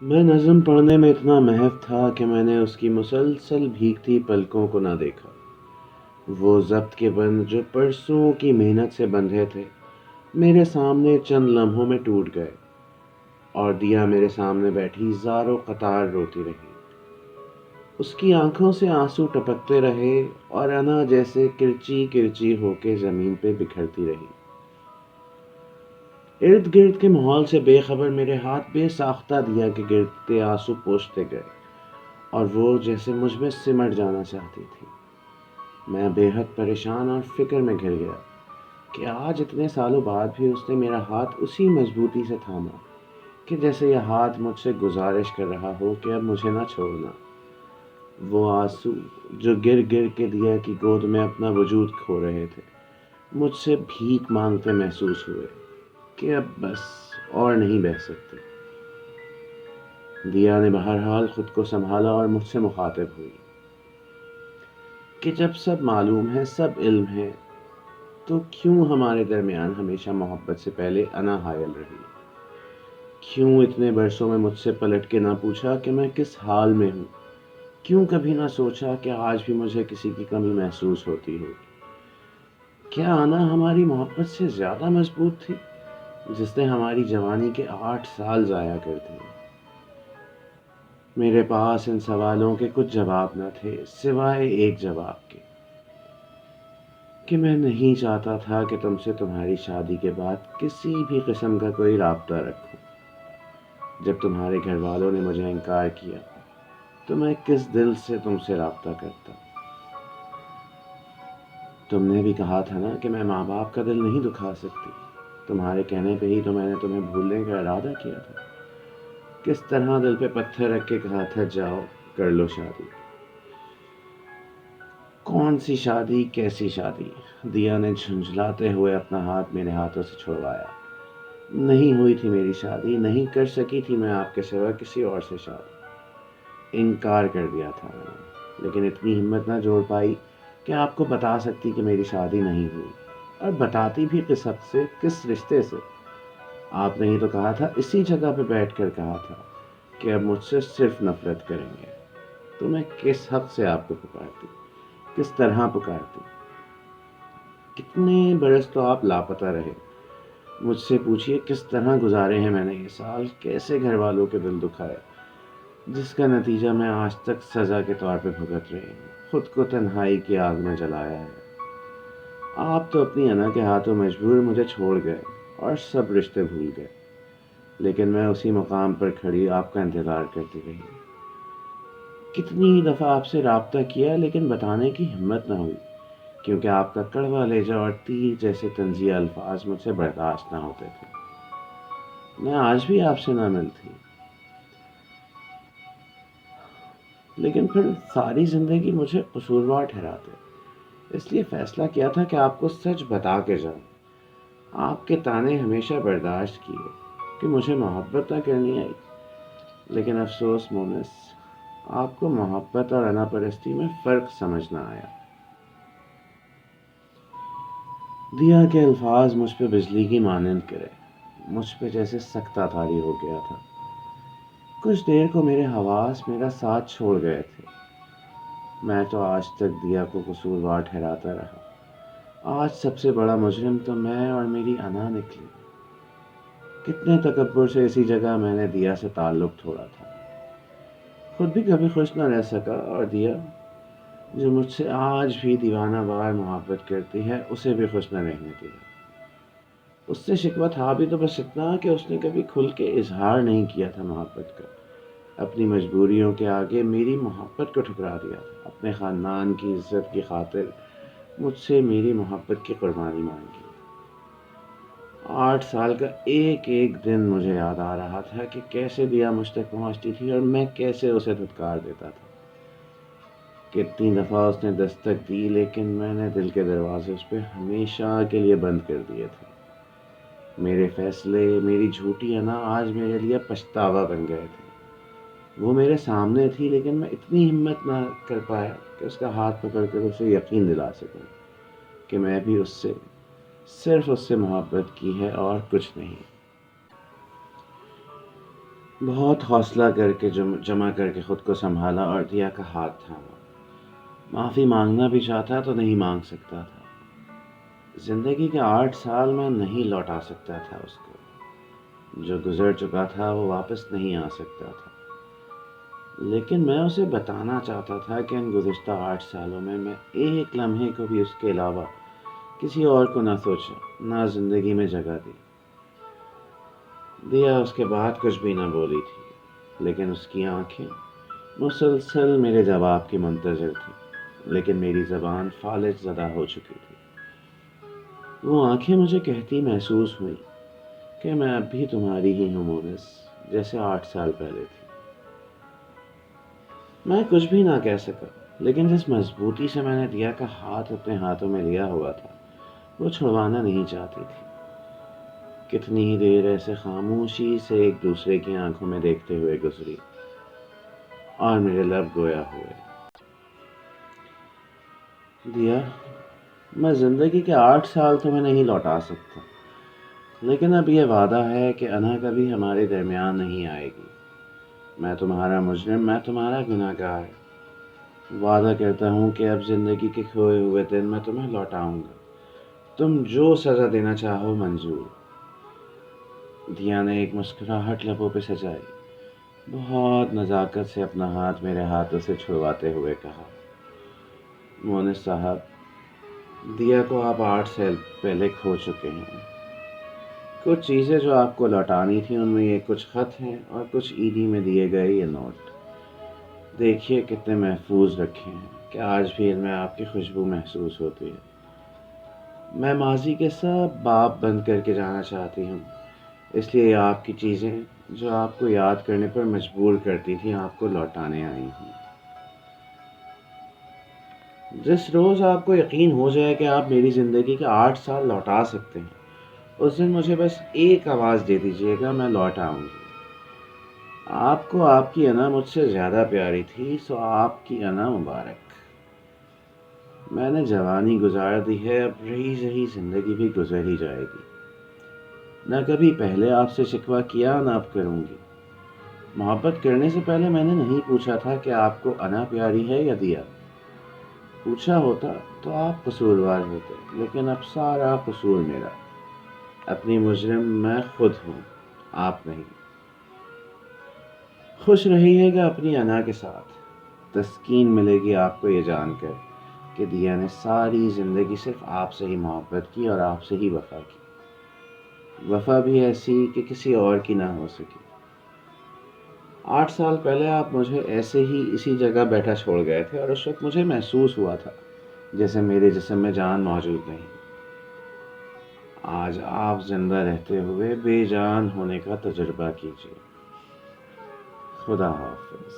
میں نظم پڑھنے میں اتنا محو تھا کہ میں نے اس کی مسلسل بھیگتی پلکوں کو نہ دیکھا۔ وہ ضبط کے بند جو برسوں کی محنت سے بندھے تھے میرے سامنے چند لمحوں میں ٹوٹ گئے، اور دیا میرے سامنے بیٹھی زاروں قطار روتی رہی۔ اس کی آنکھوں سے آنسو ٹپکتے رہے اور انا جیسے کرچی کرچی ہو کے زمین پہ بکھرتی رہی۔ ارد گرد کے ماحول سے بے خبر میرے ہاتھ بے ساختہ دیا کے گرتے آنسو پوچھتے گئے، اور وہ جیسے مجھ میں سمٹ جانا چاہتی تھی۔ میں بے حد پریشان اور فکر میں گھر گیا کہ آج اتنے سالوں بعد بھی اس نے میرا ہاتھ اسی مضبوطی سے تھاما کہ جیسے یہ ہاتھ مجھ سے گزارش کر رہا ہو کہ اب مجھے نہ چھوڑنا۔ وہ آنسو جو گر گر کے دیا کی گود میں اپنا وجود کھو رہے تھے مجھ سے بھیک مانگتے محسوس ہوئے کہ اب بس اور نہیں بہہ سکتے۔ دیا نے بہرحال خود کو سنبھالا اور مجھ سے مخاطب ہوئی کہ جب سب معلوم ہے، سب علم ہے، تو کیوں ہمارے درمیان ہمیشہ محبت سے پہلے انا حائل رہی؟ کیوں اتنے برسوں میں مجھ سے پلٹ کے نہ پوچھا کہ میں کس حال میں ہوں؟ کیوں کبھی نہ سوچا کہ آج بھی مجھے کسی کی کمی محسوس ہوتی ہو؟ کیا انا ہماری محبت سے زیادہ مضبوط تھی، جس نے ہماری جوانی کے 8 سال ضائع کر دیے؟ میرے پاس ان سوالوں کے کچھ جواب نہ تھے سوائے ایک جواب کے، کہ میں نہیں چاہتا تھا کہ تم سے تمہاری شادی کے بعد کسی بھی قسم کا کوئی رابطہ رکھوں۔ جب تمہارے گھر والوں نے مجھے انکار کیا تو میں کس دل سے تم سے رابطہ کرتا؟ تم نے بھی کہا تھا نا کہ میں ماں باپ کا دل نہیں دکھا سکتی۔ تمہارے کہنے پہ ہی تو میں نے تمہیں بھولنے کا ارادہ کیا تھا۔ کس طرح دل پہ پتھر رکھ کے کہا تھا جاؤ کر لو شادی۔ کون سی شادی، کیسی شادی؟ دیا نے جھنجھلاتے ہوئے اپنا ہاتھ میرے ہاتھوں سے چھڑوایا۔ نہیں ہوئی تھی میری شادی، نہیں کر سکی تھی میں آپ کے سوا کسی اور سے شادی۔ انکار کر دیا تھا میں نے، لیکن اتنی ہمت نہ جوڑ پائی کہ آپ کو بتا سکتی کہ میری شادی نہیں ہوئی، اور بتاتی بھی کس حق سے، کس رشتے سے؟ آپ نے ہی تو کہا تھا، اسی جگہ پہ بیٹھ کر کہا تھا کہ اب مجھ سے صرف نفرت کریں گے۔ تو میں کس حق سے آپ کو پکارتی، کس طرح پکارتی؟ کتنے برس تو آپ لاپتہ رہے۔ مجھ سے پوچھئے کس طرح گزارے ہیں میں نے یہ سال، کیسے گھر والوں کے دل دکھائے، جس کا نتیجہ میں آج تک سزا کے طور پہ بھگت رہی ہوں۔ خود کو تنہائی کی آگ میں جلایا ہے۔ آپ تو اپنی انا کے ہاتھوں مجبور مجھے چھوڑ گئے اور سب رشتے بھول گئے، لیکن میں اسی مقام پر کھڑی آپ کا انتظار کرتی رہی۔ کتنی دفعہ آپ سے رابطہ کیا لیکن بتانے کی ہمت نہ ہوئی، کیونکہ آپ کا کڑوا لہجہ اور تیر جیسے طنزیہ الفاظ مجھ سے برداشت نہ ہوتے تھے۔ میں آج بھی آپ سے نہ ملتی، لیکن پھر ساری زندگی مجھے قصوروار ٹھہراتے۔ اس لیے فیصلہ کیا تھا کہ آپ کو سچ بتا کے جاؤں۔ آپ کے طعنے ہمیشہ برداشت کیے کہ مجھے محبت نہ کرنی آئی، لیکن افسوس مونس، آپ کو محبت اور انا پرستی میں فرق سمجھ نہ آیا۔ دیا کے الفاظ مجھ پہ بجلی کی مانند گرے، مجھ پہ جیسے سکتہ طاری ہو گیا تھا۔ کچھ دیر کو میرے حواس میرا ساتھ چھوڑ گئے تھے۔ میں تو آج تک دیا کو قصوروار ٹھہراتا رہا۔ آج سب سے بڑا مجرم تو میں اور میری انا نکلی۔ کتنے تکبر سے اسی جگہ میں نے دیا سے تعلق توڑا تھا۔ خود بھی کبھی خوش نہ رہ سکا، اور دیا جو مجھ سے آج بھی دیوانہ وار محبت کرتی ہے اسے بھی خوش نہ رہنے دیا۔ اس سے شکوہ تھا بھی تو بس اتنا کہ اس نے کبھی کھل کے اظہار نہیں کیا تھا محبت کا۔ اپنی مجبوریوں کے آگے میری محبت کو ٹھکرا دیا تھا۔ اپنے خاندان کی عزت کی خاطر مجھ سے میری محبت کی قربانی مانگی۔ 8 سال کا ایک ایک دن مجھے یاد آ رہا تھا کہ کیسے دیا مجھ تک پہنچتی تھی اور میں کیسے اسے دھتکار دیتا تھا۔ کتنی دفعہ اس نے دستک دی، لیکن میں نے دل کے دروازے اس پہ ہمیشہ کے لیے بند کر دیے تھے۔ میرے فیصلے، میری جھوٹی انا آج میرے لیے پچھتاوا بن گئے تھے۔ وہ میرے سامنے تھی، لیکن میں اتنی ہمت نہ کر پایا کہ اس کا ہاتھ پکڑ کر اسے یقین دلا سکوں کہ میں بھی اس سے، صرف اس سے محبت کی ہے اور کچھ نہیں۔ بہت حوصلہ کر کے جمع کر کے خود کو سنبھالا اور دیا کا ہاتھ تھاما۔ معافی مانگنا بھی چاہتا تو نہیں مانگ سکتا تھا۔ زندگی کے 8 سال میں نہیں لوٹا سکتا تھا اس کو۔ جو گزر چکا تھا وہ واپس نہیں آ سکتا تھا، لیکن میں اسے بتانا چاہتا تھا کہ ان گزشتہ 8 سالوں میں ایک لمحے کو بھی اس کے علاوہ کسی اور کو نہ سوچا، نہ زندگی میں جگہ دی۔ دیا اس کے بعد کچھ بھی نہ بولی تھی، لیکن اس کی آنکھیں مسلسل میرے جواب کی منتظر تھی، لیکن میری زبان فالج زدہ ہو چکی تھی۔ وہ آنکھیں مجھے کہتی محسوس ہوئی کہ میں اب بھی تمہاری ہی ہوں مونس، جیسے 8 سال پہلے تھی۔ میں کچھ بھی نہ کہہ سکا، لیکن جس مضبوطی سے میں نے دیا کا ہاتھ اپنے ہاتھوں میں لیا ہوا تھا وہ چھڑوانا نہیں چاہتی تھی۔ کتنی ہی دیر ایسے خاموشی سے ایک دوسرے کی آنکھوں میں دیکھتے ہوئے گزری اور میرے لب گویا ہوئے۔ دیا، میں زندگی کے 8 سال تمہیں نہیں لوٹا سکتا، لیکن اب یہ وعدہ ہے کہ انا کبھی ہمارے درمیان نہیں آئے گی۔ میں تمہارا مجرم، میں تمہارا گناہ گار۔ وعدہ کرتا ہوں کہ اب زندگی کے کھوئے ہوئے دن میں تمہیں لوٹاؤں گا۔ تم جو سزا دینا چاہو منظور۔ دیا نے ایک مسکراہٹ لبوں پہ سجائی، بہت نزاکت سے اپنا ہاتھ میرے ہاتھوں سے چھڑواتے ہوئے کہا، مونس صاحب، دیا کو آپ 8 سال پہلے کھو چکے ہیں۔ کچھ چیزیں جو آپ کو لوٹانی تھیں ان میں یہ کچھ خط ہیں اور کچھ عیدی میں دیے گئے یہ نوٹ۔ دیکھیے کتنے محفوظ رکھے ہیں کہ آج بھی ان میں آپ کی خوشبو محسوس ہوتی ہے۔ میں ماضی کے سب باب بند کر کے جانا چاہتی ہوں، اس لیے یہ آپ کی چیزیں جو آپ کو یاد کرنے پر مجبور کرتی تھیں آپ کو لوٹانے آئی ہیں۔ جس روز آپ کو یقین ہو جائے کہ آپ میری زندگی کے 8 سال لوٹا سکتے ہیں، اس دن مجھے بس ایک آواز دے دیجیے گا، میں لوٹ آؤں گی۔ آپ کو آپ کی انا مجھ سے زیادہ پیاری تھی، سو آپ کی انا مبارک۔ میں نے جوانی گزار دی ہے، اب رہی سہی زندگی بھی گزر ہی جائے گی۔ نہ کبھی پہلے آپ سے شکوہ کیا، نہ اب کروں گی۔ محبت کرنے سے پہلے میں نے نہیں پوچھا تھا کہ آپ کو انا پیاری ہے یا دیا۔ پوچھا ہوتا تو آپ قصوروار ہوتے، لیکن اب سارا قصور میرا۔ اپنی مجرم میں خود ہوں، آپ نہیں۔ خوش رہیے گا اپنی انا کے ساتھ۔ تسکین ملے گی آپ کو یہ جان کر کہ دیا نے ساری زندگی صرف آپ سے ہی محبت کی اور آپ سے ہی وفا کی، وفا بھی ایسی کہ کسی اور کی نہ ہو سکی۔ 8 سال پہلے آپ مجھے ایسے ہی اسی جگہ بیٹھا چھوڑ گئے تھے اور اس وقت مجھے محسوس ہوا تھا جیسے میرے جسم میں جان موجود نہیں۔ آج آپ زندہ رہتے ہوئے بے جان ہونے کا تجربہ کیجیے۔ خدا حافظ۔